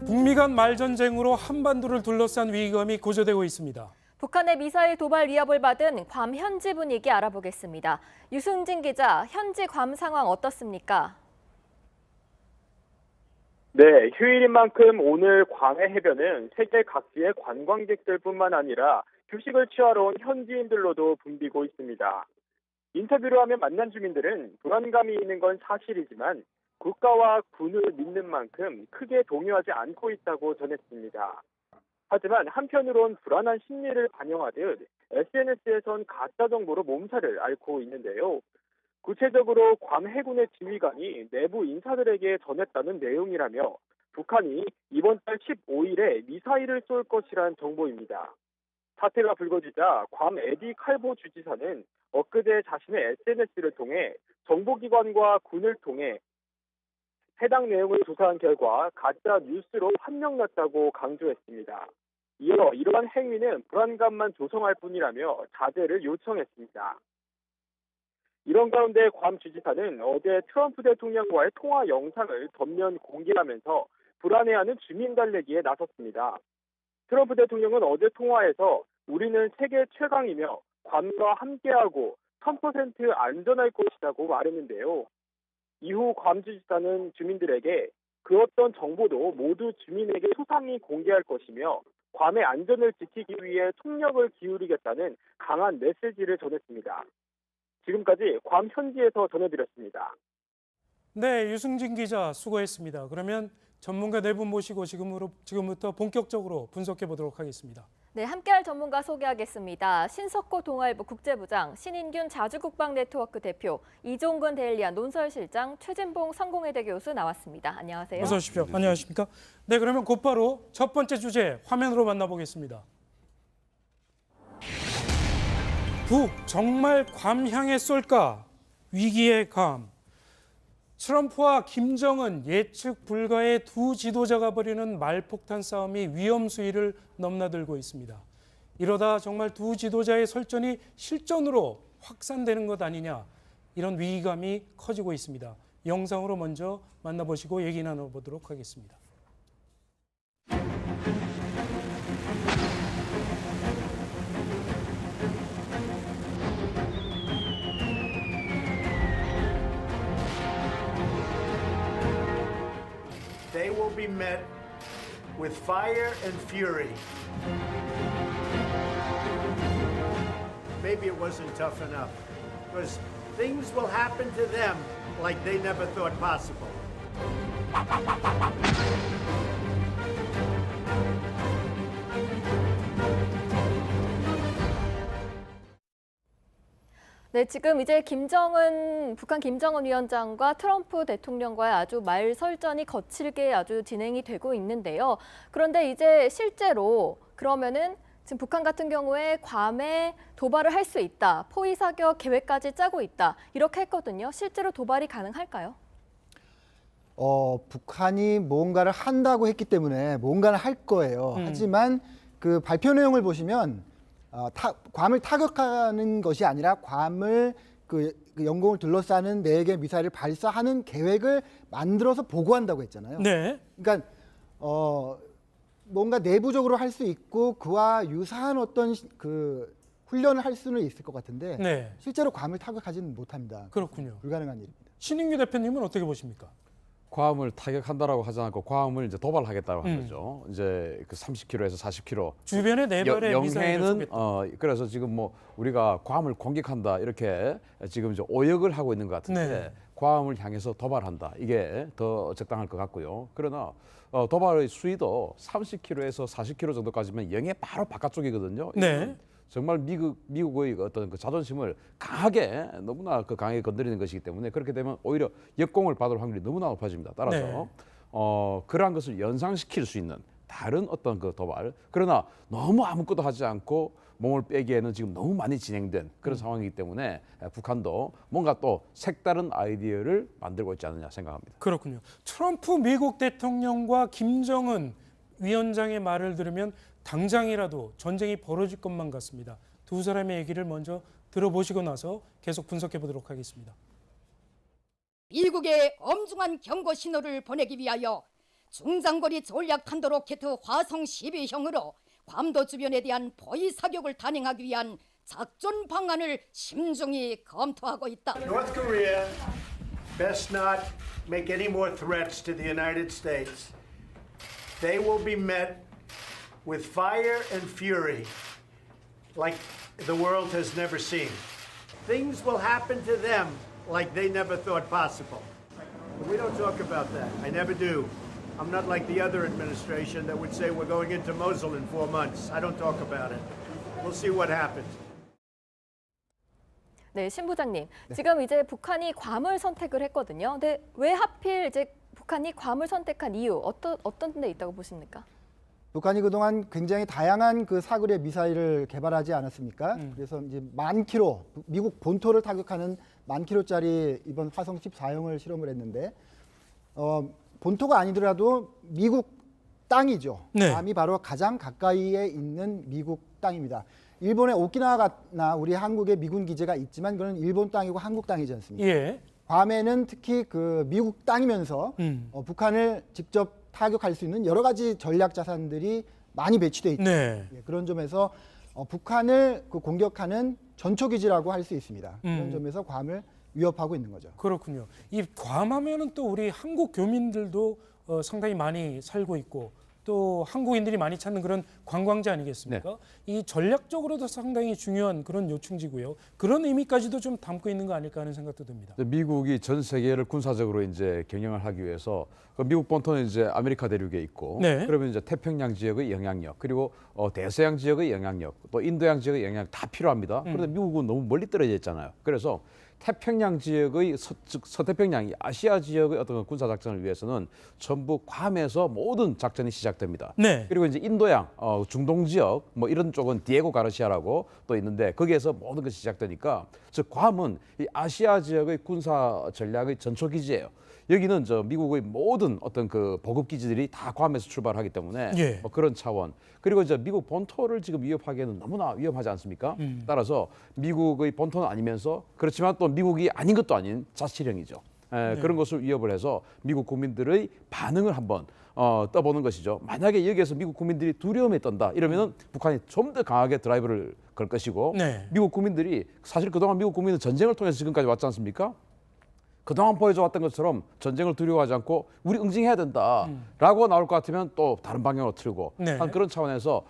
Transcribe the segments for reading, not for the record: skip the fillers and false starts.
북미 간 말전쟁으로 한반도를 둘러싼 위기감이 고조되고 있습니다. 북한의 미사일 도발 위협을 받은 괌 현지 분위기 알아보겠습니다. 유승진 기자, 현지 괌 상황 어떻습니까? 네, 휴일인 만큼 오늘 괌의 해변은 세계 각지의 관광객들뿐만 아니라 휴식을 취하러 온 현지인들로도 붐비고 있습니다. 인터뷰를 하며 만난 주민들은 불안감이 있는 건 사실이지만 국가와 군을 믿는 만큼 크게 동요하지 않고 있다고 전했습니다. 하지만 한편으론 불안한 심리를 반영하듯 SNS에선 가짜 정보로 몸살을 앓고 있는데요. 구체적으로 괌 해군의 지휘관이 내부 인사들에게 전했다는 내용이라며 북한이 이번 달 15일에 미사일을 쏠 것이란 정보입니다. 사태가 불거지자 괌 에디 칼보 주지사는 엊그제 자신의 SNS를 통해 정보기관과 군을 통해 해당 내용을 조사한 결과 가짜 뉴스로 판명났다고 강조했습니다. 이어 이러한 행위는 불안감만 조성할 뿐이라며 자제를 요청했습니다. 이런 가운데 괌 주지사는 어제 트럼프 대통령과의 통화 영상을 전면 공개하면서 불안해하는 주민 달래기에 나섰습니다. 트럼프 대통령은 어제 통화에서 우리는 세계 최강이며 괌과 함께하고 1000% 안전할 것이라고 말했는데요. 이후 괌 주지사는 주민들에게 그 어떤 정보도 모두 주민에게 소상히 공개할 것이며 괌의 안전을 지키기 위해 총력을 기울이겠다는 강한 메시지를 전했습니다. 지금까지 괌 현지에서 전해드렸습니다. 네, 유승진 기자 수고했습니다. 그러면 전문가 네 분 모시고 지금부터 본격적으로 분석해 보도록 하겠습니다. 네, 함께할 전문가 소개하겠습니다. 신석호 동아일보 국제부장, 신인균 자주국방네트워크 대표, 이종근 데일리안 논설실장, 최진봉 성공회대 교수 나왔습니다. 안녕하세요. 어서 오십시오. 안녕하십니까? 네, 그러면 곧바로 첫 번째 주제 화면으로 만나보겠습니다. 북 정말 괌 향해 쏠까? 위기의 괌. 트럼프와 김정은 예측 불가의 두 지도자가 벌이는 말폭탄 싸움이 위험 수위를 넘나들고 있습니다. 이러다 정말 두 지도자의 설전이 실전으로 확산되는 것 아니냐, 이런 위기감이 커지고 있습니다. 영상으로 먼저 만나보시고 얘기 나눠보도록 하겠습니다. They will be met with fire and fury. Maybe it wasn't tough enough, because things will happen to them like they never thought possible. 네, 지금 이제 북한 김정은 위원장과 트럼프 대통령과의 아주 말설전이 거칠게 아주 진행이 되고 있는데요. 그런데 이제 실제로 그러면은 지금 북한 같은 경우에 괌에 도발을 할 수 있다, 포위 사격 계획까지 짜고 있다, 이렇게 했거든요. 실제로 도발이 가능할까요? 북한이 뭔가를 한다고 했기 때문에 뭔가를 할 거예요. 하지만 그 발표 내용을 보시면 괌을 타격하는 것이 아니라 괌을 그 영공을 둘러싸는 4개 미사일을 발사하는 계획을 만들어서 보고한다고 했잖아요. 네. 그러니까 뭔가 내부적으로 할 수 있고 그와 유사한 어떤 그 훈련을 할 수는 있을 것 같은데 네. 실제로 괌을 타격하지는 못합니다. 그렇군요. 불가능한 일입니다. 신인규 대표님은 어떻게 보십니까? 괌을 타격한다라고 하지 않고 괌을 이제 도발하겠다고 한 거죠. 이제 그 30km에서 40km. 주변에 네 발의 미사일을 영해는 쏘겠다. 그래서 지금 뭐 우리가 괌을 공격한다 이렇게 지금 이제 오역을 하고 있는 것 같은데 네. 괌을 향해서 도발한다 이게 더 적당할 것 같고요. 그러나 도발의 수위도 30km에서 40km 정도까지면 영해 바로 바깥쪽이거든요. 네. 정말 미국의 어떤 그 자존심을 강하게 너무나 그 강하게 건드리는 것이기 때문에 그렇게 되면 오히려 역공을 받을 확률이 너무나 높아집니다. 따라서 네. 그러한 것을 연상시킬 수 있는 다른 어떤 그 도발, 그러나 너무 아무것도 하지 않고 몸을 빼기에는 지금 너무 많이 진행된 그런 상황이기 때문에 북한도 뭔가 또 색다른 아이디어를 만들고 있지 않느냐 생각합니다. 그렇군요. 트럼프 미국 대통령과 김정은 위원장의 말을 들으면 당장이라도 전쟁이 벌어질 것만 같습니다. 두 사람의 얘기를 먼저 들어보시고 나서 계속 분석해 보도록 하겠습니다. 미국에 엄중한 경고 신호를 보내기 위하여 중장거리 전략탄도 로켓 화성 12형으로 괌도 주변에 대한 포위 사격을 단행하기 위한 작전 방안을 심중히 검토하고 있다. North Korea best not make any more threats to the United States. They will be met with fire and fury like the world has never seen. Things will happen to them like they never thought possible. But we don't talk about that. I never do. I'm not like the other administration that would say we're going into Mosul in 4 months. I don't talk about it. We'll see what happens. 네, 신 부장님. 지금 이제 북한이 괌을 선택을 했거든요. 근데 왜 하필 이제 북한이 괌을 선택한 이유 어떤 데 있다고 보십니까? 북한이 그동안 굉장히 다양한 그 사거리의 미사일을 개발하지 않았습니까? 그래서 이제 10,000km, 미국 본토를 타격하는 10,000km짜리 이번 화성 14형을 실험을 했는데 본토가 아니더라도 미국 땅이죠. 네. 괌이 바로 가장 가까이에 있는 미국 땅입니다. 일본의 오키나와나 우리 한국에 미군 기지가 있지만 그건 일본 땅이고 한국 땅이지 않습니까? 예. 괌에는 특히 그 미국 땅이면서 북한을 직접 타격할 수 있는 여러 가지 전략 자산들이 많이 배치돼 있다. 네. 예, 그런 점에서 북한을 그 공격하는 전초 기지라고 할 수 있습니다. 그런 점에서 괌을 위협하고 있는 거죠. 그렇군요. 이 괌하면은 또 우리 한국 교민들도 상당히 많이 살고 있고 또 한국인들이 많이 찾는 그런 관광지 아니겠습니까? 이 전략적으로도 상당히 중요한 그런 요충지고요. 그런 의미까지도 좀 담고 있는 거 아닐까 하는 생각도 듭니다. 미국이 전 세계를 군사적으로 이제 경영을 하기 위해서 그 미국 본토는 이제 아메리카 대륙에 있고, 네. 그러면 이제 태평양 지역의 영향력, 그리고 대서양 지역의 영향력, 또 인도양 지역의 영향력 다 필요합니다. 그런데 미국은 너무 멀리 떨어져 있잖아요. 그래서 태평양 지역의 즉 서태평양 아시아 지역의 어떤 군사 작전을 위해서는 전부 괌에서 모든 작전이 시작됩니다. 네. 그리고 이제 인도양, 중동 지역 뭐 이런 쪽은 디에고 가르시아라고 또 있는데 거기에서 모든 것이 시작되니까 즉 괌은 이 아시아 지역의 군사 전략의 전초 기지예요. 여기는 저 미국의 모든 어떤 그 보급 기지들이 다 괌에서 출발하기 때문에 예. 뭐 그런 차원. 그리고 이제 미국 본토를 지금 위협하기에는 너무나 위험하지 않습니까? 따라서 미국의 본토는 아니면서 그렇지만 또 미국이 아닌 것도 아닌 자치령이죠. 그런 것을 위협을 해서 미국 국민들의 반응을 한번 떠보는 것이죠. 만약에 여기에서 미국 국민들이 두려움에 떤다 이러면은 북한이 좀 더 강하게 드라이브를 걸 것이고 네. 미국 국민들이 사실 그동안 미국 국민은 전쟁을 통해서 지금까지 왔지 않습니까? 그동안 보여줘 왔던 것처럼 전쟁을 두려워하지 않고 우리 응징해야 된다라고 나올 것 같으면 또 다른 방향으로 틀고 네. 한 그런 차원에서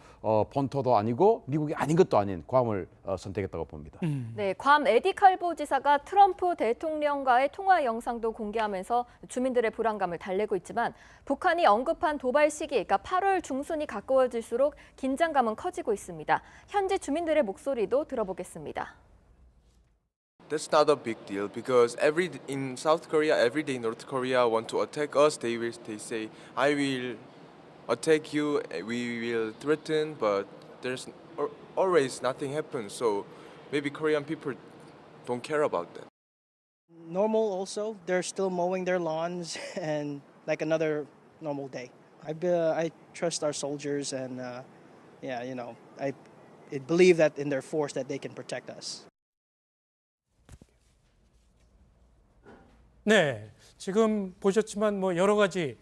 본토도 아니고 미국이 아닌 것도 아닌 괌을 선택했다고 봅니다. 네, 괌 에디 칼보 지사가 트럼프 대통령과의 통화 영상도 공개하면서 주민들의 불안감을 달래고 있지만 북한이 언급한 도발 시기, 그러니까 8월 중순이 가까워질수록 긴장감은 커지고 있습니다. 현지 주민들의 목소리도 들어보겠습니다. That's not a big deal because in South Korea, every day North Korea want to attack us. They say, I will attack you. We will threaten, but there's always nothing happens. So maybe Korean people don't care about that. Normal also, they're still mowing their lawns and like another normal day. I trust our soldiers and I believe that in their force that they can protect us. 네, 지금 보셨지만 뭐 여러 가지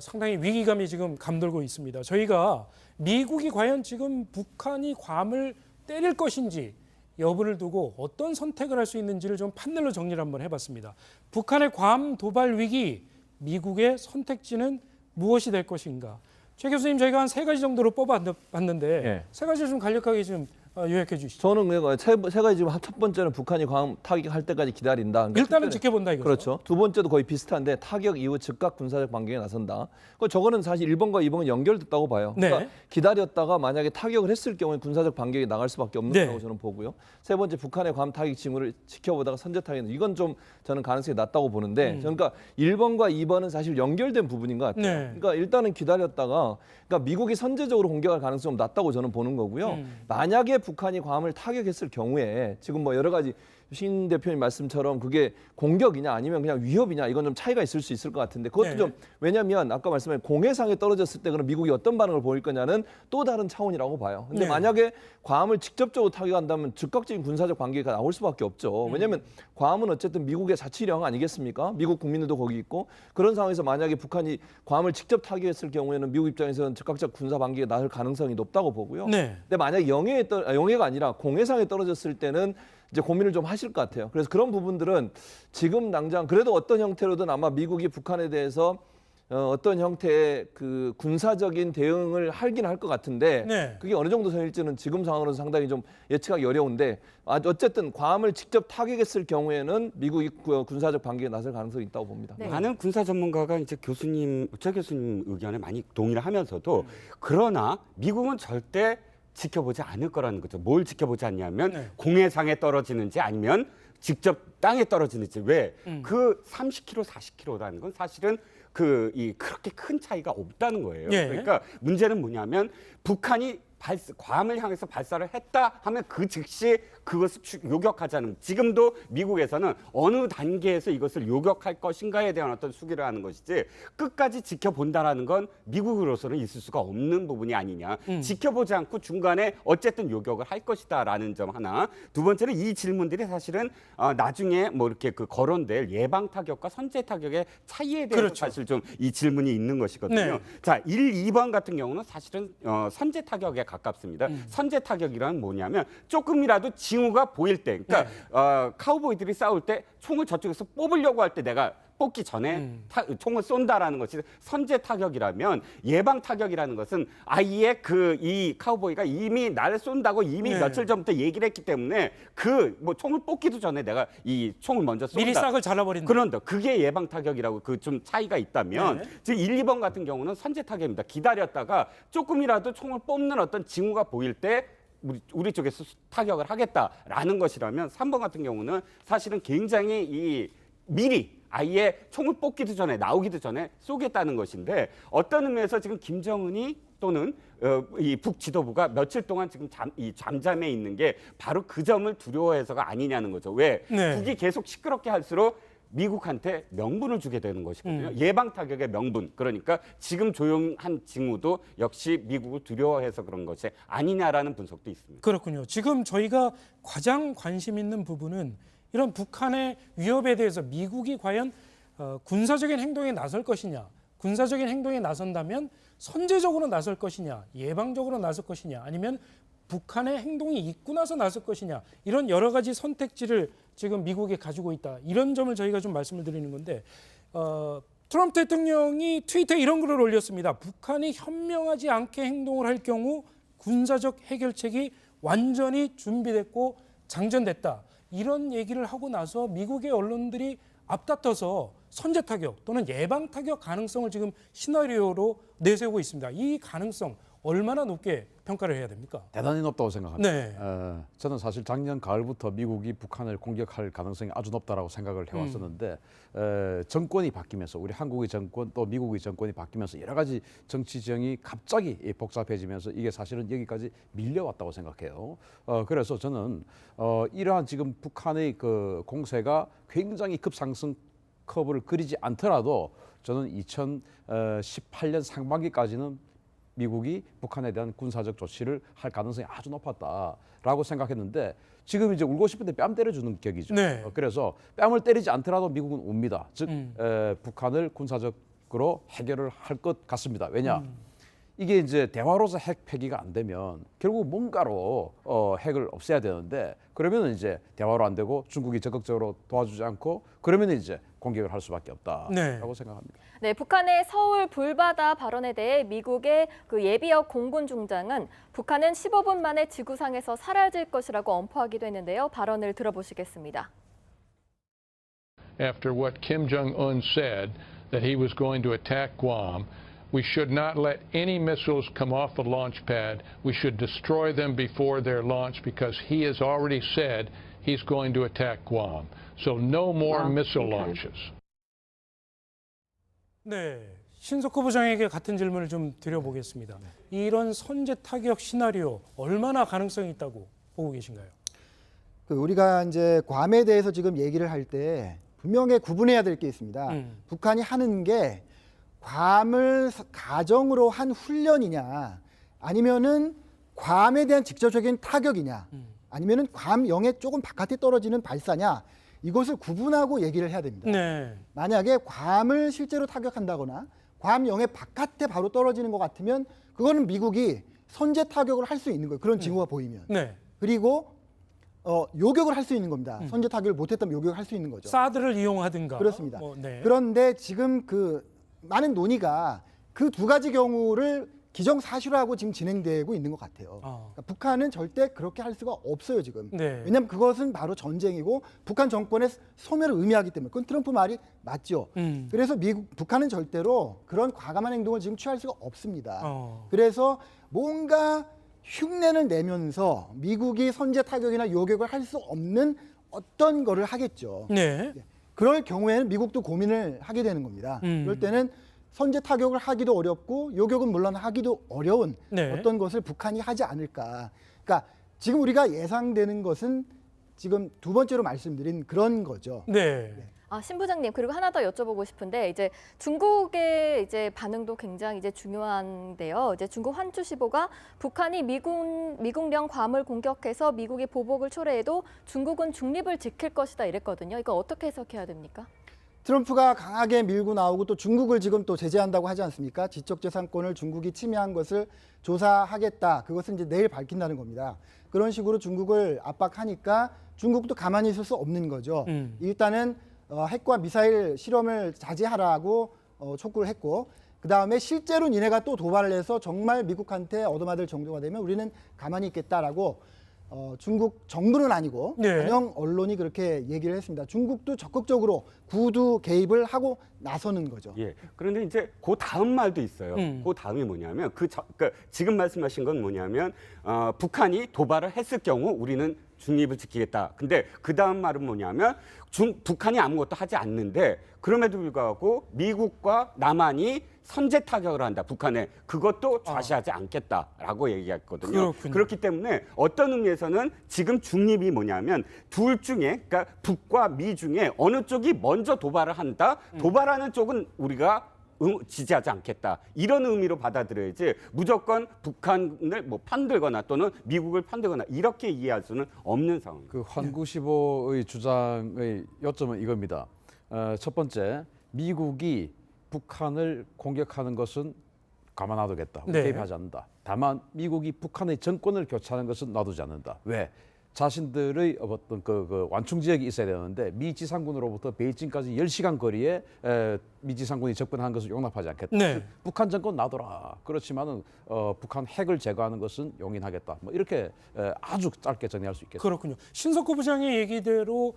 상당히 위기감이 지금 감돌고 있습니다. 저희가 미국이 과연 지금 북한이 괌을 때릴 것인지 여부를 두고 어떤 선택을 할 수 있는지를 좀 판넬로 정리를 한번 해봤습니다. 북한의 괌 도발 위기, 미국의 선택지는 무엇이 될 것인가? 최 교수님, 저희가 한 3가지 정도로 뽑아봤는데 예. 3가지를 좀 간략하게 좀 요약해 주시죠. 저는 세 가지 지금 첫 번째는 북한이 괌 타격할 때까지 기다린다. 그러니까 일단은 지켜본다 이거죠. 그렇죠. 두 번째도 거의 비슷한데 타격 이후 즉각 군사적 반격에 나선다. 저거는 사실 1번과 2번과 연결됐다고 봐요. 네. 그러니까 기다렸다가 만약에 타격을 했을 경우에 군사적 반격이 나갈 수밖에 없는 네. 거라고 저는 보고요. 세 번째 북한의 괌 타격 징후를 지켜보다가 선제 타격 이건 좀 저는 가능성이 낮다고 보는데 그러니까 1번과 2번은 사실 연결된 부분인 것 같아요. 네. 그러니까 일단은 기다렸다가 그러니까 미국이 선제적으로 공격할 가능성이 좀 낮다고 저는 보는 거고요. 만약에 북한이 괌을 타격했을 경우에 지금 뭐 여러 가지 신 대표님 말씀처럼 그게 공격이냐 아니면 그냥 위협이냐 이건 좀 차이가 있을 수 있을 것 같은데 그것도 네. 좀 왜냐하면 아까 말씀한 공해상에 떨어졌을 때 그럼 미국이 어떤 반응을 보일 거냐는 또 다른 차원이라고 봐요. 근데 네. 만약에 괌을 직접적으로 타격한다면 즉각적인 군사적 관계가 나올 수밖에 없죠. 왜냐하면 괌은 어쨌든 미국의 자치령 아니겠습니까? 미국 국민들도 거기 있고 그런 상황에서 만약에 북한이 괌을 직접 타격했을 경우에는 미국 입장에서는 즉각적 군사 관계가 나올 가능성이 높다고 보고요. 네. 근데 만약 영해가 아니라 공해상에 떨어졌을 때는 이제 고민을 좀 하실 것 같아요. 그래서 그런 부분들은 지금 당장 그래도 어떤 형태로든 아마 미국이 북한에 대해서 어떤 형태의 그 군사적인 대응을 하긴 할 것 같은데 네. 그게 어느 정도 선일지는 지금 상황으로는 상당히 좀 예측하기 어려운데 어쨌든 괌을 직접 타격했을 경우에는 미국이 군사적 반격에 나설 가능성이 있다고 봅니다. 네. 많은 군사 전문가가 이제 최 교수님 의견에 많이 동의를 하면서도 그러나 미국은 절대 지켜보지 않을 거라는 거죠. 뭘 지켜보지 않냐면 네. 공해상에 떨어지는지 아니면 직접 땅에 떨어지는지. 왜? 그 30km, 40km라는 건 사실은 그렇게 큰 차이가 없다는 거예요. 예. 그러니까 문제는 뭐냐면 북한이 괌을 향해서 발사를 했다 하면 그 즉시 그것을 요격하자는, 지금도 미국에서는 어느 단계에서 이것을 요격할 것인가에 대한 어떤 수기를 하는 것이지 끝까지 지켜본다라는 건 미국으로서는 있을 수가 없는 부분이 아니냐. 지켜보지 않고 중간에 어쨌든 요격을 할 것이다라는 점 하나. 두 번째는 이 질문들이 사실은 나중에 뭐 이렇게 거론될 예방 타격과 선제 타격의 차이에 대해서 그렇죠. 사실 좀 이 질문이 있는 것이거든요. 네. 자, 1, 2번 같은 경우는 사실은 선제 타격에 가깝습니다. 선제 타격이란 뭐냐면 조금이라도 징후가 보일 때, 그러니까 카우보이들이 싸울 때 총을 저쪽에서 뽑으려고 할 때 내가 뽑기 전에 총을 쏜다라는 것이 선제 타격이라면, 예방 타격이라는 것은 아예 이 카우보이가 이미 나를 쏜다고 이미 네. 며칠 전부터 얘기를 했기 때문에 뭐 총을 뽑기도 전에 내가 이 총을 먼저 쏜다. 미리 싹을 잘라버린다. 그런데 그게 예방 타격이라고 좀 차이가 있다면, 네. 지금 1, 2번 같은 경우는 선제 타격입니다. 기다렸다가 조금이라도 총을 뽑는 어떤 징후가 보일 때 우리 쪽에서 타격을 하겠다라는 것이라면, 3번 같은 경우는 사실은 굉장히 미리 아예 총을 뽑기도 전에, 나오기도 전에 쏘겠다는 것인데, 어떤 의미에서 지금 김정은이 또는 이 북지도부가 며칠 동안 지금 잠잠해 있는 게 바로 그 점을 두려워해서가 아니냐는 거죠. 왜? 네. 북이 계속 시끄럽게 할수록 미국한테 명분을 주게 되는 것이거든요. 예방 타격의 명분. 그러니까 지금 조용한 징후도 역시 미국을 두려워해서 그런 것이 아니냐라는 분석도 있습니다. 그렇군요. 지금 저희가 가장 관심 있는 부분은 이런 북한의 위협에 대해서 미국이 과연 군사적인 행동에 나설 것이냐, 군사적인 행동에 나선다면 선제적으로 나설 것이냐, 예방적으로 나설 것이냐, 아니면 북한의 행동이 있고 나서 나설 것이냐, 이런 여러 가지 선택지를 지금 미국이 가지고 있다. 이런 점을 저희가 좀 말씀을 드리는 건데, 트럼프 대통령이 트위터에 이런 글을 올렸습니다. 북한이 현명하지 않게 행동을 할 경우 군사적 해결책이 완전히 준비됐고 장전됐다. 이런 얘기를 하고 나서 미국의 언론들이 앞다퉈서 선제 타격 또는 예방 타격 가능성을 지금 시나리오로 내세우고 있습니다. 이 가능성 얼마나 높게 평가를 해야 됩니까? 대단히 높다고 생각합니다. 네. 저는 사실 작년 가을부터 미국이 북한을 공격할 가능성이 아주 높다라고 생각을 해왔었는데 정권이 바뀌면서, 우리 한국의 정권 또 미국의 정권이 바뀌면서 여러 가지 정치 지형이 갑자기 복잡해지면서 이게 사실은 여기까지 밀려왔다고 생각해요. 그래서 저는 이러한 지금 북한의 그 공세가 굉장히 급상승 커브를 그리지 않더라도 저는 2018년 상반기까지는 미국이 북한에 대한 군사적 조치를 할 가능성이 아주 높았다라고 생각했는데, 지금 이제 울고 싶은데 뺨 때려주는 격이죠. 네. 그래서 뺨을 때리지 않더라도 미국은 옵니다. 즉 북한을 군사적으로 해결을 할 것 같습니다. 왜냐? 이게 이제 대화로서 핵 폐기가 안 되면 결국 뭔가로 핵을 없애야 되는데, 그러면 이제 대화로 안 되고 중국이 적극적으로 도와주지 않고 그러면 이제 공격을 할 수밖에 없다라고 네. 생각합니다. 네, 북한의 서울 불바다 발언에 대해 미국의 그 예비역 공군 중장은 북한은 15분 만에 지구상에서 사라질 것이라고 엄포하기도 했는데요. 발언을 들어보시겠습니다. After what Kim Jong-un said, that he was going to attack Guam, we should not let any missiles come off the launch pad. We should destroy them before their launch because he has already said he's going to attack Guam. So no more missile launches. 네, 신석호 부장에게 같은 질문을 좀 드려보겠습니다. 이런 선제 타격 시나리오 얼마나 가능성이 있다고 보고 계신가요? 우리가 이제 괌에 대해서 지금 얘기를 할 때 분명히 구분해야 될 게 있습니다. 북한이 하는 게 괌을 가정으로 한 훈련이냐, 아니면은 괌에 대한 직접적인 타격이냐, 아니면은 괌 영해 조금 바깥에 떨어지는 발사냐, 이것을 구분하고 얘기를 해야 됩니다. 네. 만약에 괌을 실제로 타격한다거나 괌 영해 바깥에 바로 떨어지는 것 같으면 그거는 미국이 선제 타격을 할 수 있는 거예요. 그런 징후가 보이면. 네. 그리고 요격을 할 수 있는 겁니다. 선제 타격을 못했다면 요격을 할 수 있는 거죠. 사드를 이용하든가. 그렇습니다. 네. 그런데 지금 그 많은 논의가 그 두 가지 경우를 기정사실화하고 지금 진행되고 있는 것 같아요. 그러니까 북한은 절대 그렇게 할 수가 없어요, 지금. 네. 왜냐하면 그것은 바로 전쟁이고 북한 정권의 소멸을 의미하기 때문에. 그건 트럼프 말이 맞죠. 그래서 북한은 절대로 그런 과감한 행동을 지금 취할 수가 없습니다. 그래서 뭔가 흉내를 내면서 미국이 선제 타격이나 요격을 할 수 없는 어떤 거를 하겠죠. 네. 그럴 경우에는 미국도 고민을 하게 되는 겁니다. 그럴 때는 선제 타격을 하기도 어렵고 요격은 물론 하기도 어려운 네. 어떤 것을 북한이 하지 않을까. 그러니까 지금 우리가 예상되는 것은 지금 두 번째로 말씀드린 그런 거죠. 네. 신 부장님, 그리고 하나 더 여쭤보고 싶은데 이제 중국의 이제 반응도 굉장히 이제 중요한데요. 이제 중국 환추시보가 북한이 미국령 괌을 공격해서 미국이 보복을 초래해도 중국은 중립을 지킬 것이다 이랬거든요. 이거 어떻게 해석해야 됩니까? 트럼프가 강하게 밀고 나오고 또 중국을 지금 또 제재한다고 하지 않습니까? 지적재산권을 중국이 침해한 것을 조사하겠다. 그것은 이제 내일 밝힌다는 겁니다. 그런 식으로 중국을 압박하니까 중국도 가만히 있을 수 없는 거죠. 일단은 핵과 미사일 실험을 자제하라고 촉구를 했고, 그 다음에 실제로 니네가 또 도발을 해서 정말 미국한테 얻어맞을 정도가 되면 우리는 가만히 있겠다라고 중국 정부는 아니고 관영 언론이 그렇게 얘기를 했습니다. 중국도 적극적으로 구두 개입을 하고 나서는 거죠. 예. 그런데 이제 그 다음 말도 있어요. 그 다음이 뭐냐면 그러니까 지금 말씀하신 건 뭐냐면 북한이 도발을 했을 경우 우리는 중립을 지키겠다. 근데 그 다음 말은 뭐냐면 북한이 아무것도 하지 않는데 그럼에도 불구하고 미국과 남한이 선제 타격을 한다. 북한에 그것도 좌시하지 않겠다라고 얘기했거든요. 그렇군요. 그렇기 때문에 어떤 의미에서는 지금 중립이 뭐냐면 둘 중에 그러니까 북과 미 중에 어느 쪽이 먼저 도발을 한다. 도발하는 쪽은 우리가 지지하지 않겠다. 이런 의미로 받아들여야지 무조건 북한을 뭐 편들거나 또는 미국을 편들거나 이렇게 이해할 수는 없는 상황입니다. 그 환구시보의 주장의 요점은 이겁니다. 첫 번째, 미국이 북한을 공격하는 것은 가만 놔두겠다. 네. 개입하지 않는다. 다만 미국이 북한의 정권을 교체하는 것은 놔두지 않는다. 왜? 자신들의 어떤 그 완충 지역이 있어야 되는데 미 지상군으로부터 베이징까지 10시간 거리에 미 지상군이 접근한 것을 용납하지 않겠다. 네. 북한 정권 놔둬라. 그렇지만은 북한 핵을 제거하는 것은 용인하겠다. 뭐 이렇게 아주 짧게 정리할 수 있겠습니다. 그렇군요. 신석구 부장의 얘기대로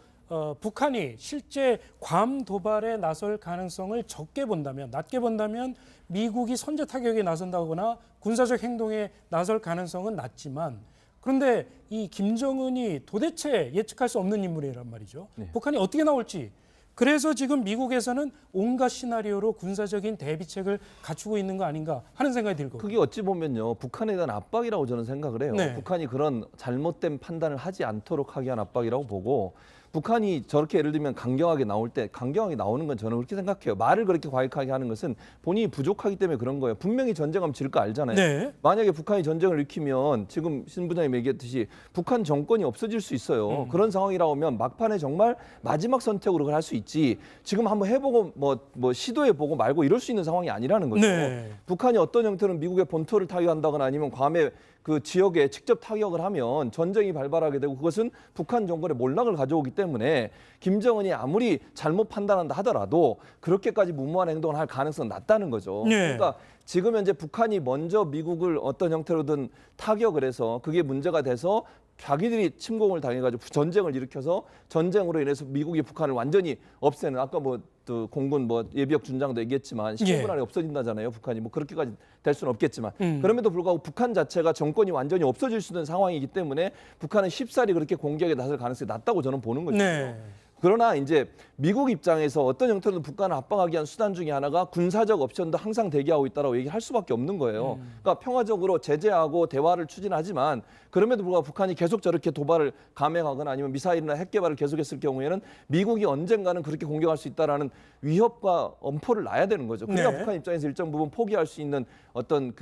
북한이 실제 괌 도발에 나설 가능성을 적게 본다면, 낮게 본다면 미국이 선제 타격에 나선다거나 군사적 행동에 나설 가능성은 낮지만, 그런데 이 김정은이 도대체 예측할 수 없는 인물이란 말이죠. 네. 북한이 어떻게 나올지. 그래서 지금 미국에서는 온갖 시나리오로 군사적인 대비책을 갖추고 있는 거 아닌가 하는 생각이 들고. 그게 어찌 보면요, 북한에 대한 압박이라고 저는 생각을 해요. 네. 북한이 그런 잘못된 판단을 하지 않도록 하게 한 압박이라고 보고, 북한이 저렇게 예를 들면 강경하게 나올 때 강경하게 나오는 건 저는 그렇게 생각해요. 말을 그렇게 과격하게 하는 것은 본인이 부족하기 때문에 그런 거예요. 분명히 전쟁하면 질 거 알잖아요. 네. 만약에 북한이 전쟁을 일으키면 지금 신 부장님 얘기했듯이 북한 정권이 없어질 수 있어요. 그런 상황이라고 하면 막판에 정말 마지막 선택으로 그걸 할 수 있지. 지금 한번 해보고 뭐 시도해보고 말고 이럴 수 있는 상황이 아니라는 거죠. 네. 북한이 어떤 형태로 미국의 본토를 타격한다거나 아니면 괌에 그 지역에 직접 타격을 하면 전쟁이 발발하게 되고 그것은 북한 정권의 몰락을 가져오기 때문에 김정은이 아무리 잘못 판단한다 하더라도 그렇게까지 무모한 행동을 할 가능성은 낮다는 거죠. 네. 그러니까 지금 현재 북한이 먼저 미국을 어떤 형태로든 타격을 해서 그게 문제가 돼서 자기들이 침공을 당해가지고 전쟁을 일으켜서 전쟁으로 인해서 미국이 북한을 완전히 없애는 아까 또 공군 예비역 준장도 얘기했지만 15분 안에 없어진다잖아요. 북한이 뭐 그렇게까지 될 수는 없겠지만 그럼에도 불구하고 북한 자체가 정권이 완전히 없어질 수 있는 상황이기 때문에 북한은 쉽사리 그렇게 공격에 나설 가능성이 낮다고 저는 보는 거죠. 네. 그러나 이제 미국 입장에서 어떤 형태로든 북한을 압박하기 위한 수단 중에 하나가 군사적 옵션도 항상 대기하고 있다라고 얘기할 수밖에 없는 거예요. 그러니까 평화적으로 제재하고 대화를 추진하지만 그럼에도 불구하고 북한이 계속 저렇게 도발을 감행하거나 아니면 미사일이나 핵 개발을 계속했을 경우에는 미국이 언젠가는 그렇게 공격할 수 있다라는 위협과 엄포를 놔야 되는 거죠. 그래야 네. 북한 입장에서 일정 부분 포기할 수 있는 어떤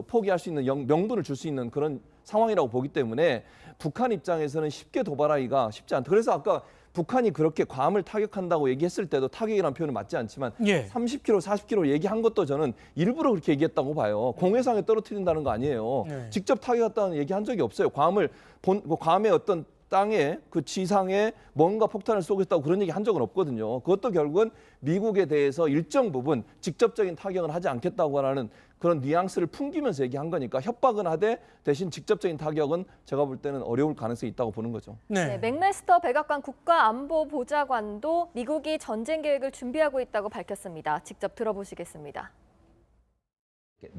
포기할 수 있는 명분을 줄 수 있는 그런 상황이라고 보기 때문에 북한 입장에서는 쉽게 도발하기가 쉽지 않다. 그래서 아까 북한이 그렇게 괌을 타격한다고 얘기했을 때도 타격이라는 표현은 맞지 않지만 예. 30km, 40km 얘기한 것도 저는 일부러 그렇게 얘기했다고 봐요. 공해상에 떨어뜨린다는 거 아니에요. 네. 직접 타격했다는 얘기한 적이 없어요. 괌의 어떤 땅에 그 지상에 뭔가 폭탄을 쏘겠다고 그런 얘기 한 적은 없거든요. 그것도 결국은 미국에 대해서 일정 부분 직접적인 타격을 하지 않겠다고 하는 그런 뉘앙스를 풍기면서 얘기한 거니까 협박은 하되 대신 직접적인 타격은 제가 볼 때는 어려울 가능성이 있다고 보는 거죠. 네, 맥메스터 백악관 국가안보보좌관도 미국이 전쟁 계획을 준비하고 있다고 밝혔습니다. 직접 들어보시겠습니다.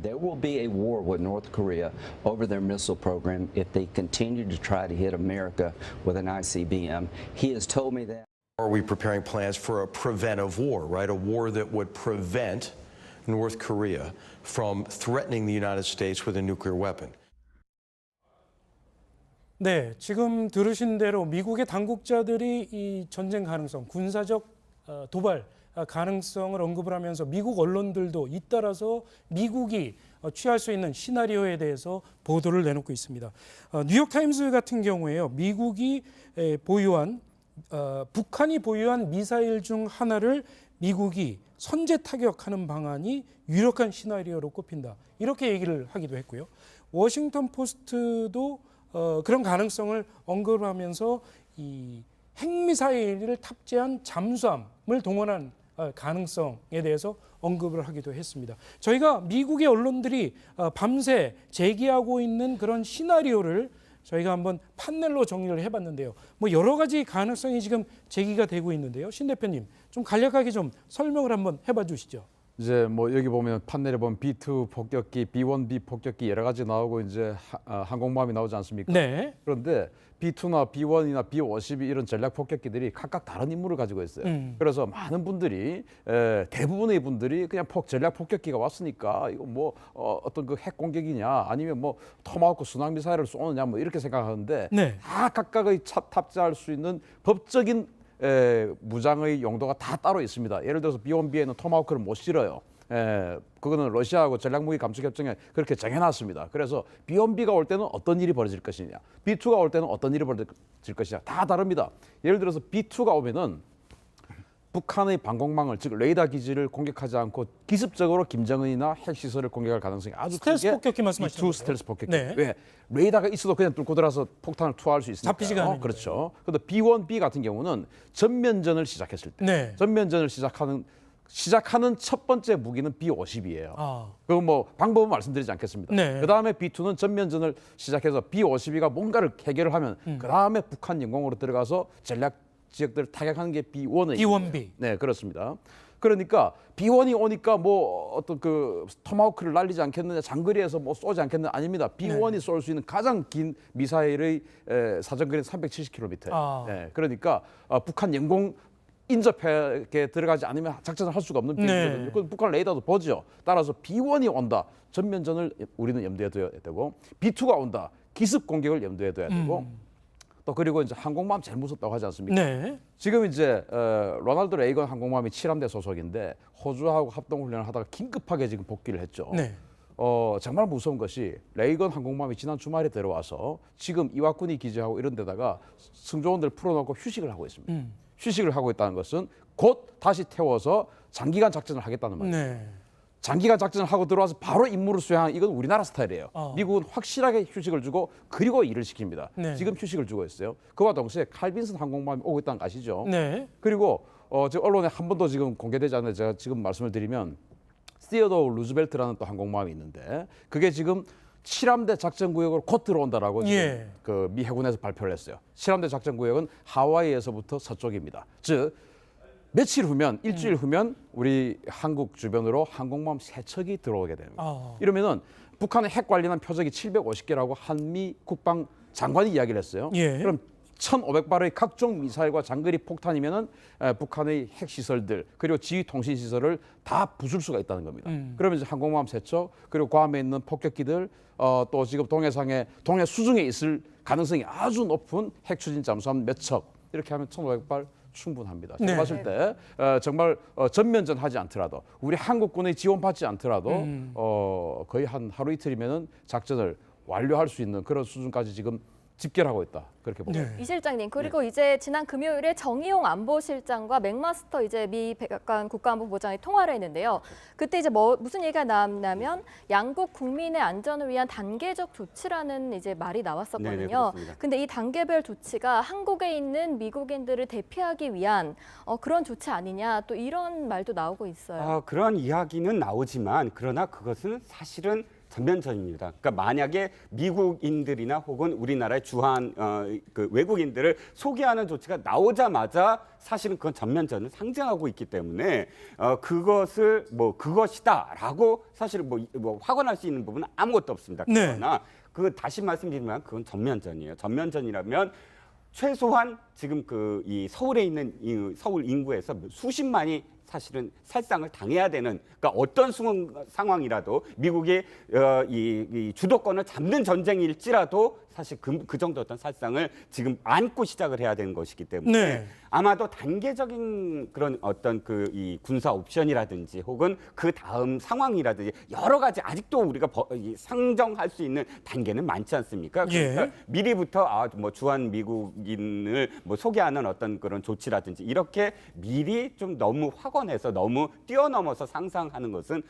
There will be a war with North Korea over their missile program if they continue to try to hit America with an ICBM. He has told me that. Are we preparing plans for a preventive war, right? A war that would prevent North Korea from threatening the United States with a nuclear weapon. 네, 지금 들으신 대로 미국의 당국자들이 이 전쟁 가능성, 군사적 도발 가능성을 언급을 하면서 미국 언론들도 잇따라서 미국이 취할 수 있는 시나리오에 대해서 보도를 내놓고 있습니다. 뉴욕타임스 같은 경우에요, 미국이 보유한 북한이 보유한 미사일 중 하나를 미국이 선제 타격하는 방안이 유력한 시나리오로 꼽힌다. 이렇게 얘기를 하기도 했고요. 워싱턴 포스트도 그런 가능성을 언급하면서 이 핵미사일을 탑재한 잠수함을 동원한 가능성에 대해서 언급을 하기도 했습니다. 저희가 미국의 언론들이 밤새 제기하고 있는 그런 시나리오를 저희가 한번 판넬로 정리를 해봤는데요. 뭐 여러 가지 가능성이 지금 제기가 되고 있는데요. 신 대표님 좀 간략하게 좀 설명을 한번 해봐 주시죠. 이제 뭐 여기 보면 판넬에 보면 B2 폭격기, B1B 폭격기 여러 가지 나오고 이제 항공모함이 나오지 않습니까? 네. 그런데 B2나 B1이나 B52 이런 전략 폭격기들이 각각 다른 임무를 가지고 있어요. 그래서 많은 분들이 대부분의 분들이 그냥 전략 폭격기가 왔으니까 이거 뭐 어떤 그 핵 공격이냐 아니면 뭐 토마호크 순항 미사일을 쏘느냐 뭐 이렇게 생각하는데 네. 다 각각의 탑재할 수 있는 법적인 무장의 용도가 다 따로 있습니다. 예를 들어서 B1B에는 토마호크를 못 실어요. 그거는 러시아하고 전략무기 감축협정에 그렇게 정해놨습니다. 그래서 B1B가 올 때는 어떤 일이 벌어질 것이냐, B2가 올 때는 어떤 일이 벌어질 것이냐 다 다릅니다. 예를 들어서 B2가 오면은 북한의 방공망을 즉 레이더 기지를 공격하지 않고 기습적으로 김정은이나 핵시설을 공격할 가능성이 아주 크게 스텔스 폭격기 말씀하시는 B2 거죠? 스텔스 폭격기. 네. 왜? 레이더가 있어도 그냥 뚫고 들어서 폭탄을 투하할 수 있으니까. 잡히지가 않으니까요. 그렇죠. 그런데 B1B 같은 경우는 전면전을 시작했을 때, 네. 전면전을 시작하는 첫 번째 무기는 B50이에요. 그거 뭐 방법은 말씀드리지 않겠습니다. 네. 그 다음에 B2는 전면전을 시작해서 B52가 뭔가를 해결을 하면 그 다음에 북한 영공으로 들어가서 전략 지역들을 타격하는 게 B1이. B1B. 네, 그렇습니다. 그러니까 B1이 오니까 뭐 어떤 그 토마호크를 날리지 않겠느냐, 장거리에서 뭐 쏘지 않겠느냐 아닙니다. B1이 쏠 수 있는 가장 긴 미사일의 사정거리는 370km. 네, 그러니까 북한 영공 인접해 들어가지 않으면 작전을 할 수가 없는 비행기거든요. 그 북한 레이더도 보죠. 따라서 B1이 온다. 전면전을 우리는 염두에 둬야 되고 B2가 온다. 기습 공격을 염두에 둬야 되고 또 그리고 이제 항공모함 제일 무섭다고 하지 않습니까? 네. 지금 이제 로널드 레이건 항공모함이 7함대 소속인데 호주하고 합동훈련을 하다가 긴급하게 지금 복귀를 했죠. 네. 정말 무서운 것이 레이건 항공모함이 지난 주말에 들어와서 지금 이와쿠니 기지하고 이런 데다가 승조원들 풀어놓고 휴식을 하고 있습니다. 휴식을 하고 있다는 것은 곧 다시 태워서 장기간 작전을 하겠다는 말이에요. 네. 장기간 작전을 하고 들어와서 바로 임무를 수행하는 이건 우리나라 스타일이에요. 미국은 확실하게 휴식을 주고 그리고 일을 시킵니다. 네. 지금 휴식을 주고 있어요. 그와 동시에 칼빈슨 항공모함이 오고 있다는 거 아시죠? 네. 그리고 저 언론에 한 번도 지금 공개되지 않는데 제가 지금 말씀을 드리면 시어도 루즈벨트라는 또 항공모함이 있는데 그게 지금 7함대 작전구역으로 곧 들어온다라고 지금 그 미 해군에서 발표를 했어요. 7함대 작전구역은 하와이에서부터 서쪽입니다. 즉 며칠 후면 일주일 후면 우리 한국 주변으로 항공모함 3척이 들어오게 됩니다. 이러면은 북한의 핵 관련한 표적이 750개라고 한미 국방 장관이 이야기를 했어요. 그럼 1,500발의 각종 미사일과 장거리 폭탄이면은 북한의 핵시설들 그리고 지휘통신시설을 다 부술 수가 있다는 겁니다. 그러면 이제 항공모함 3척 그리고 괌에 있는 폭격기들 또 지금 동해 수중에 있을 가능성이 아주 높은 핵추진 잠수함 몇 척 이렇게 하면 1,500발 충분합니다. 제가 네. 봤을 때 정말 전면전 하지 않더라도 우리 한국군의 지원받지 않더라도 거의 한 하루 이틀이면은 작전을 완료할 수 있는 그런 수준까지 지금 집결하고 있다. 그렇게 봅니다. 이 실장님, 그리고 이제 지난 금요일에 정의용 안보실장과 맥마스터 이제 미 백악관 국가안보보장이 통화를 했는데요. 그때 이제 무슨 얘기가 나왔냐면 양국 국민의 안전을 위한 단계적 조치라는 이제 말이 나왔었거든요. 네네, 그렇습니다. 근데 이 단계별 조치가 한국에 있는 미국인들을 대피하기 위한 그런 조치 아니냐, 또 이런 말도 나오고 있어요. 그런 이야기는 나오지만 그러나 그것은 사실은 전면전입니다. 그러니까 만약에 미국인들이나 혹은 우리나라의 주한 그 외국인들을 소개하는 조치가 나오자마자 사실은 그건 전면전을 상징하고 있기 때문에 그것을 그것이다라고 사실 뭐 확언할 수 있는 부분은 아무것도 없습니다. 그러나 다시 말씀드리면 그건 전면전이에요. 전면전이라면 최소한 지금 이 서울에 있는 서울 인구에서 수십만이 사실은 살상을 당해야 되는, 그러니까 어떤 상황이라도 미국이 이 주도권을 잡는 전쟁일지라도 사실 그 정도 어떤 살상을 지금 안고 시작을 해야 되는 것이기 때문에 아마도 단계적인 그런 어떤 이 군사 옵션이라든지 혹은 그 다음 상황이라든지 여러 가지 아직도 우리가 상정할 수 있는 단계는 많지 않습니까? 그러니까 미리부터 뭐 주한 미국인을 소개하는 어떤 그런 조치라든지 이렇게 미리 좀 너무 확언해서 너무 뛰어넘어서 상상하는 것은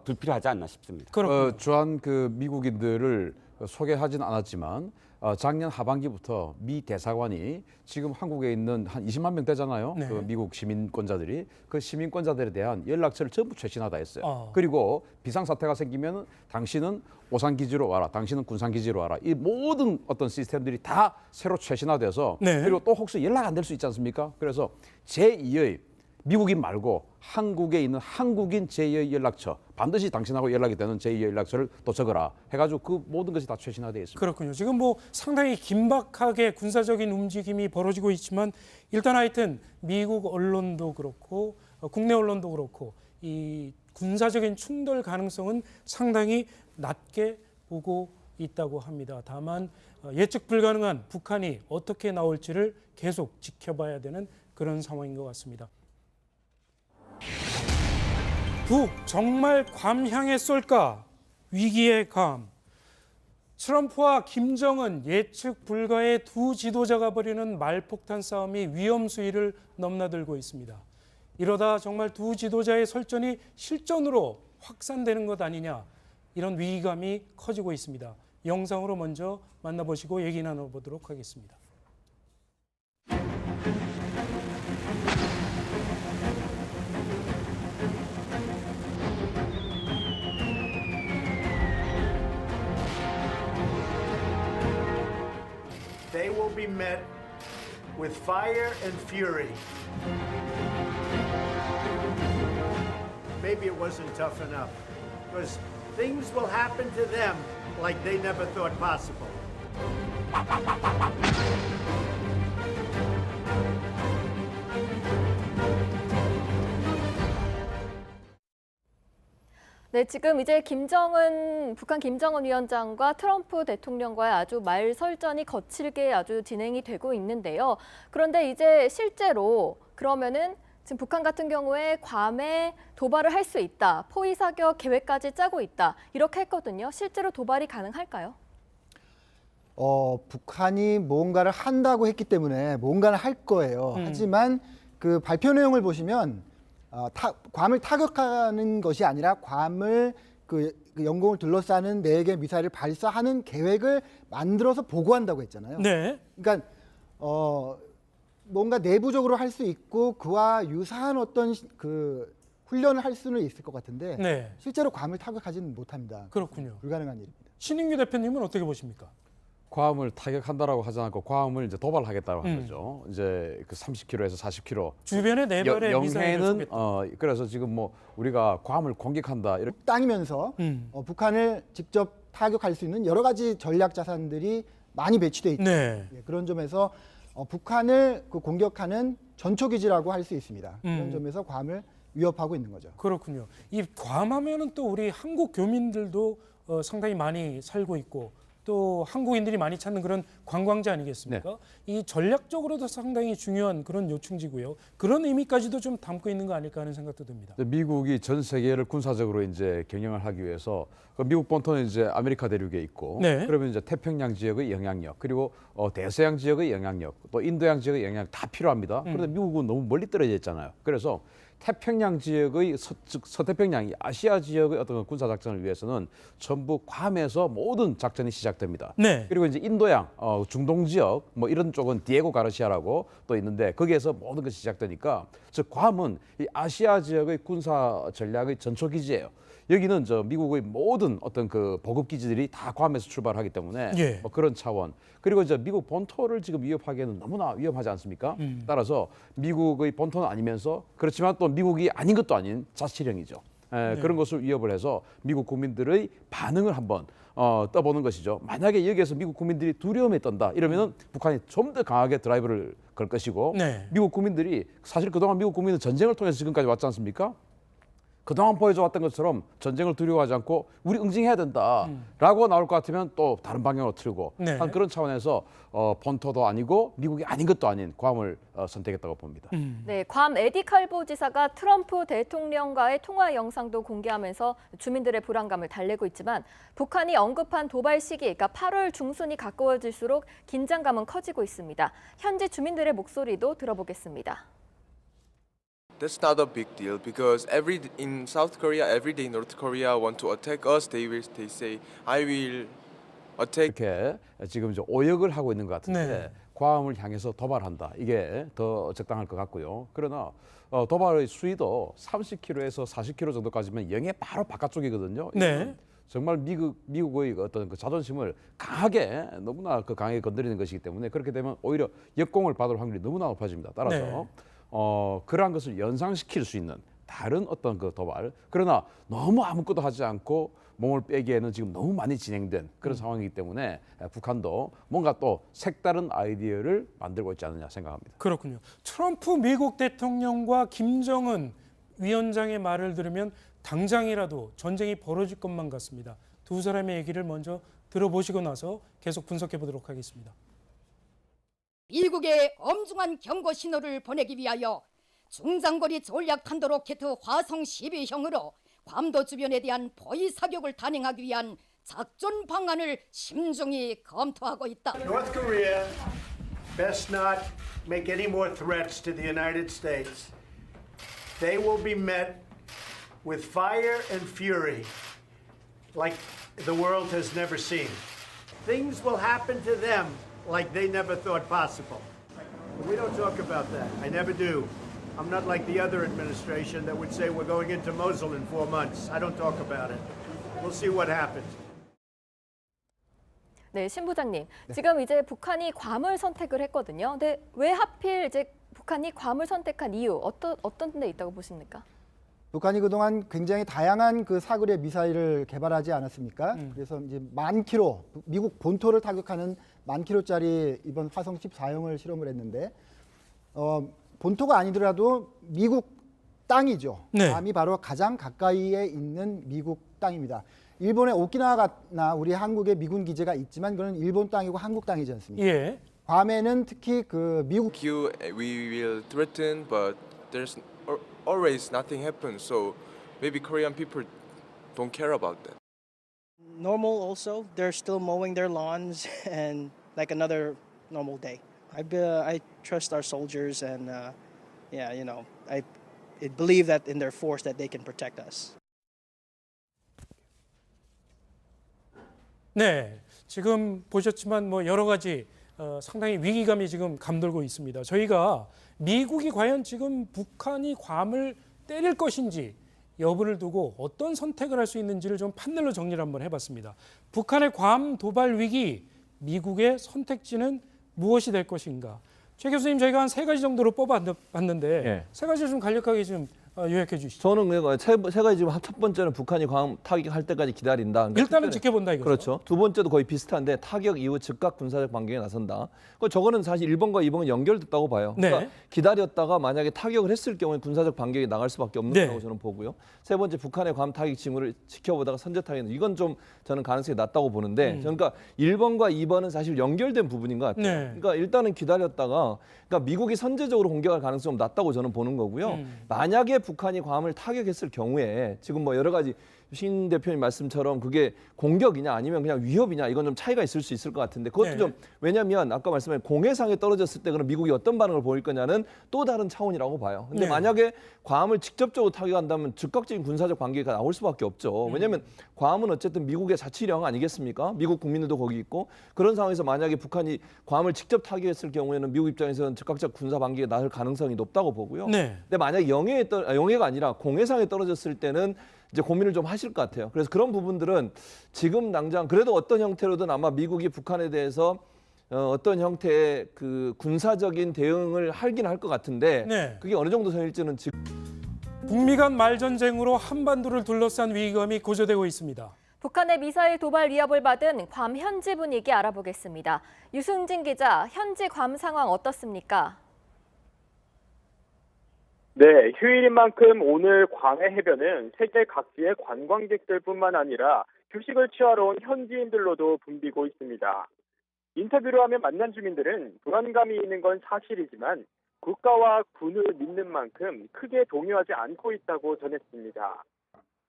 불필요하지 않나 싶습니다. 주한 미국인들을 소개하지는 않았지만 작년 하반기부터 미 대사관이 지금 한국에 있는 한 20만 명 되잖아요. 그 미국 시민권자들이 그 시민권자들에 대한 연락처를 전부 최신화다 했어요. 그리고 비상사태가 생기면 당신은 오산기지로 와라, 당신은 군산기지로 와라. 이 모든 어떤 시스템들이 다 새로 최신화돼서 그리고 또 혹시 연락 안 될 수 있지 않습니까? 그래서 제2의 미국인 말고 한국에 있는 한국인 제2의 연락처, 반드시 당신하고 연락이 되는 제2의 연락처를 또 적어라 해가지고 그 모든 것이 다 최신화되어 있습니다. 그렇군요. 지금 상당히 긴박하게 군사적인 움직임이 벌어지고 있지만 일단 하여튼 미국 언론도 그렇고 국내 언론도 그렇고 이 군사적인 충돌 가능성은 상당히 낮게 보고 있다고 합니다. 다만 예측 불가능한 북한이 어떻게 나올지를 계속 지켜봐야 되는 그런 상황인 것 같습니다. 북 정말 괌 향해 쏠까? 위기의 괌. 트럼프와 김정은 예측 불가의 두 지도자가 벌이는 말폭탄 싸움이 위험 수위를 넘나들고 있습니다. 이러다 정말 두 지도자의 설전이 실전으로 확산되는 것 아니냐, 이런 위기감이 커지고 있습니다. 영상으로 먼저 만나보시고 얘기 나눠보도록 하겠습니다. They will be met with fire and fury. Maybe it wasn't tough enough, because things will happen to them like they never thought possible. 네, 지금 이제 북한 김정은 위원장과 트럼프 대통령과의 아주 말설전이 거칠게 아주 진행이 되고 있는데요. 그런데 이제 실제로 그러면은 지금 북한 같은 경우에 괌에 도발을 할 수 있다, 포위 사격 계획까지 짜고 있다, 이렇게 했거든요. 실제로 도발이 가능할까요? 북한이 뭔가를 한다고 했기 때문에 뭔가를 할 거예요. 하지만 그 발표 내용을 보시면 괌을 타격하는 것이 아니라 괌을 그 영공을 둘러싸는 4개 미사일을 발사하는 계획을 만들어서 보고한다고 했잖아요. 그러니까 뭔가 내부적으로 할 수 있고 그와 유사한 어떤 그 훈련을 할 수는 있을 것 같은데 실제로 괌을 타격하지는 못합니다. 그렇군요. 불가능한 일입니다. 신인규 대표님은 어떻게 보십니까? 괌을 타격한다라고 하지 않고 괌을 이제 도발하겠다고 한 거죠. 이제 그 30km에서 40km 주변에 4발의 미사일을 영해는 그래서 지금 우리가 괌을 공격한다 이렇게 땅이면서 북한을 직접 타격할 수 있는 여러 가지 전략 자산들이 많이 배치돼 있죠. 그런 점에서 북한을 그 공격하는 전초기지라고 할 수 있습니다. 그런 음. 점에서 괌을 위협하고 있는 거죠. 그렇군요. 이 괌하면은 또 우리 한국 교민들도 상당히 많이 살고 있고 또 한국인들이 많이 찾는 그런 관광지 아니겠습니까? 이 전략적으로도 상당히 중요한 그런 요충지고요. 그런 의미까지도 좀 담고 있는 거 아닐까 하는 생각도 듭니다. 미국이 전 세계를 군사적으로 이제 경영을 하기 위해서 미국 본토는 이제 아메리카 대륙에 있고, 네. 그러면 이제 태평양 지역의 영향력, 그리고 대서양 지역의 영향력, 또 인도양 지역의 영향력 다 필요합니다. 그런데 미국은 너무 멀리 떨어져 있잖아요. 그래서 태평양 지역의 즉 서태평양, 아시아 지역의 어떤 군사 작전을 위해서는 전부 괌에서 모든 작전이 시작됩니다. 네. 그리고 이제 인도양, 중동 지역 뭐 이런 쪽은 디에고 가르시아라고 또 있는데 거기에서 모든 것이 시작되니까 즉 괌은 이 아시아 지역의 군사 전략의 전초 기지예요. 여기는 저 미국의 모든 어떤 그 보급 기지들이 다 괌에서 출발하기 때문에 예. 뭐 그런 차원. 그리고 이제 미국 본토를 지금 위협하기에는 너무나 위험하지 않습니까? 따라서 미국의 본토는 아니면서 그렇지만 또 미국이 아닌 것도 아닌 자치령이죠. 그런 것을 위협을 해서 미국 국민들의 반응을 한번 떠보는 것이죠. 만약에 여기에서 미국 국민들이 두려움에 떤다 이러면은 북한이 좀 더 강하게 드라이브를 걸 것이고 네. 미국 국민들이 사실 그동안 미국 국민은 전쟁을 통해서 지금까지 왔지 않습니까? 그동안 보여줘 왔던 것처럼 전쟁을 두려워하지 않고 우리 응징해야 된다라고 나올 것 같으면 또 다른 방향으로 틀고 네. 한 그런 차원에서 본토도 아니고 미국이 아닌 것도 아닌 괌을 선택했다고 봅니다. 네, 괌 에디 칼보 지사가 트럼프 대통령과의 통화 영상도 공개하면서 주민들의 불안감을 달래고 있지만 북한이 언급한 도발 시기, 그러니까 8월 중순이 가까워질수록 긴장감은 커지고 있습니다. 현지 주민들의 목소리도 들어보겠습니다. That's not a big deal because in South Korea, every day North Korea want to attack us. They say, I will attack. 이렇게 지금 이제 오역을 하고 있는 것 같은데 네. 괌을 향해서 도발한다. 이게 더 적당할 것 같고요. 그러나 도발의 수위도 30km에서 40km 정도까지면 영해 바로 바깥쪽이거든요. 네. 이거는 정말 미국의 어떤 그 자존심을 강하게 너무나 그 강하게 건드리는 것이기 때문에 그렇게 되면 오히려 역공을 받을 확률이 너무나 높아집니다. 따라서 네. 그러한 것을 연상시킬 수 있는 다른 어떤 그 도발, 그러나 너무 아무것도 하지 않고 몸을 빼기에는 지금 너무 많이 진행된 그런 상황이기 때문에 북한도 뭔가 또 색다른 아이디어를 만들고 있지 않느냐 생각합니다. 그렇군요. 트럼프 미국 대통령과 김정은 위원장의 말을 들으면 당장이라도 전쟁이 벌어질 것만 같습니다. 두 사람의 얘기를 먼저 들어보시고 나서 계속 분석해 보도록 하겠습니다. 미국에 엄중한 경고 신호를 보내기 위하여 중장거리 전략 탄도 로켓 화성 12형으로 괌도 주변에 대한 포위 사격을 단행하기 위한 작전 방안을 심중히 검토하고 있다. North Korea best not make any more threats to the United States. They will be met with fire and fury like the world has never seen. Things will happen to them like they never thought possible. But we don't talk about that. I never do. I'm not like the other administration that would say we're going into Mosul in 4 months. I don't talk about it. We'll see what happens. 네, 신 부장님. 지금 이제 북한이 괌을 선택을 했거든요. 근데 왜 하필 이제 북한이 괌을 선택한 이유 어떤 데 있다고 보십니까? 북한이 그동안 굉장히 다양한 그 사거리의 미사일을 개발하지 않았습니까? 그래서 이제 10,000km, 미국 본토를 타격하는 10,000km짜리 이번 화성 14형을 실험을 했는데 본토가 아니더라도 미국 땅이죠. 네. 괌이 바로 가장 가까이에 있는 미국 땅입니다. 일본의 오키나와나 우리 한국에 미군 기지가 있지만 그건 일본 땅이고 한국 땅이지 않습니까? 예. 괌에는 특히 그 미국 We will threaten, but there's always nothing happens. So maybe Korean people don't care about that. Normal also. They're still mowing their lawns and like another normal day. I trust our soldiers and yeah, you know, I believe that in their force that they can protect us. 네, 지금 보셨지만 뭐 여러 가지 상당히 위기감이 지금 감돌고 있습니다. 저희가 미국이 과연 지금 북한이 괌을 때릴 것인지 여부를 두고 어떤 선택을 할 수 있는지를 좀 판넬로 정리를 한번 해봤습니다. 북한의 괌 도발 위기, 미국의 선택지는 무엇이 될 것인가? 최 교수님, 저희가 한 3가지 정도로 뽑아봤는데 예. 3가지를 좀 간략하게 좀 요약해 주시죠. 저는 세 가지 지금 첫 번째는 북한이 괌 타격할 때까지 기다린다. 그러니까 일단은 특별히- 지켜본다 이거죠. 그렇죠. 두 번째도 거의 비슷한데 타격 이후 즉각 군사적 반격에 나선다. 저거는 사실 1번과 2번은 연결됐다고 봐요. 네. 그러니까 기다렸다가 만약에 타격을 했을 경우에 군사적 반격이 나갈 수밖에 없는 네. 거라고 저는 보고요. 세 번째 북한의 괌 타격 징후를 지켜보다가 선제 타격 이건 좀 저는 가능성이 낮다고 보는데 그러니까 1번과 2번은 사실 연결된 부분인 것 같아요. 네. 그러니까 일단은 기다렸다가 그러니까 미국이 선제적으로 공격할 가능성이 좀 낮다고 저는 보는 거고요. 만약에 북한이 괌을 타격했을 경우에 지금 뭐 여러 가지 신 대표님 말씀처럼 그게 공격이냐 아니면 그냥 위협이냐 이건 좀 차이가 있을 수 있을 것 같은데 그것도 네. 좀 왜냐하면 아까 말씀한 공해상에 떨어졌을 때 그럼 미국이 어떤 반응을 보일 거냐는 또 다른 차원이라고 봐요. 근데 네. 만약에 괌을 직접적으로 타격한다면 즉각적인 군사적 반격이 나올 수밖에 없죠. 왜냐하면 괌은 어쨌든 미국의 자치령 아니겠습니까? 미국 국민들도 거기 있고 그런 상황에서 만약에 북한이 괌을 직접 타격했을 경우에는 미국 입장에서는 즉각적 군사 반격이 나올 가능성이 높다고 보고요. 네. 근데 만약 영해가 아니라 공해상에 떨어졌을 때는 이제 고민을 좀 하실 것 같아요. 그래서 그런 부분들은 지금 당장 그래도 어떤 형태로든 아마 미국이 북한에 대해서 어떤 형태의 그 군사적인 대응을 하긴 할 것 같은데 네. 그게 어느 정도 선일지는 지금 북미 간 말전쟁으로 한반도를 둘러싼 위기감이 고조되고 있습니다. 북한의 미사일 도발 위협을 받은 괌 현지 분위기 알아보겠습니다. 유승진 기자, 현지 괌 상황 어떻습니까? 네, 휴일인 만큼 오늘 괌의 해변은 세계 각지의 관광객들뿐만 아니라 휴식을 취하러 온 현지인들로도 붐비고 있습니다. 인터뷰를 하며 만난 주민들은 불안감이 있는 건 사실이지만 국가와 군을 믿는 만큼 크게 동요하지 않고 있다고 전했습니다.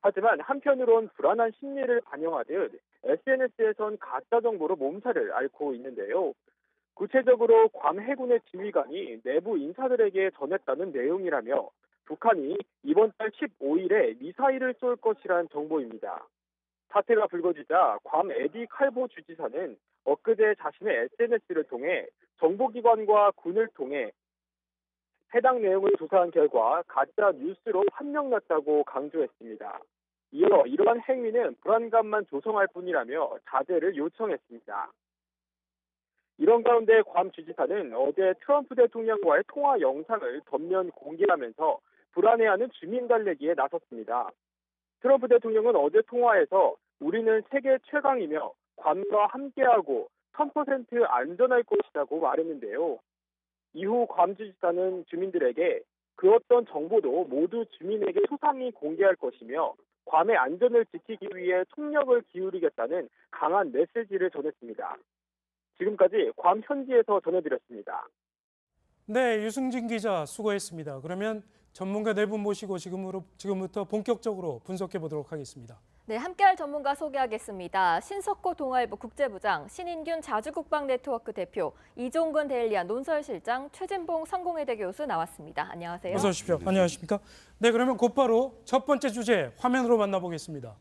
하지만 한편으론 불안한 심리를 반영하듯 SNS에선 가짜 정보로 몸살을 앓고 있는데요. 구체적으로 괌 해군의 지휘관이 내부 인사들에게 전했다는 내용이라며 북한이 이번 달 15일에 미사일을 쏠 것이란 정보입니다. 사태가 불거지자 괌 에디 칼보 주지사는 엊그제 자신의 SNS를 통해 정보기관과 군을 통해 해당 내용을 조사한 결과 가짜 뉴스로 판명났다고 강조했습니다. 이어 이러한 행위는 불안감만 조성할 뿐이라며 자제를 요청했습니다. 이런 가운데 괌 주지사는 어제 트럼프 대통령과의 통화 영상을 전면 공개하면서 불안해하는 주민 달래기에 나섰습니다. 트럼프 대통령은 어제 통화에서 우리는 세계 최강이며 괌과 함께하고 1000% 안전할 것이라고 말했는데요. 이후 괌 주지사는 주민들에게 그 어떤 정보도 모두 주민에게 소상히 공개할 것이며 괌의 안전을 지키기 위해 총력을 기울이겠다는 강한 메시지를 전했습니다. 지금까지 괌 현지에서 전해드렸습니다. 네, 유승진 기자 수고했습니다. 그러면 전문가 네 분 모시고 지금부터 본격적으로 분석해 보도록 하겠습니다. 네, 함께할 전문가 소개하겠습니다. 신석호 동아일보 국제부장, 신인균 자주국방네트워크 대표, 이종근 데일리아 논설실장, 최진봉 성공회대 교수 나왔습니다. 안녕하세요. 어서 오십시오. 안녕하십니까? 네, 그러면 곧바로 첫 번째 주제 화면으로 만나보겠습니다.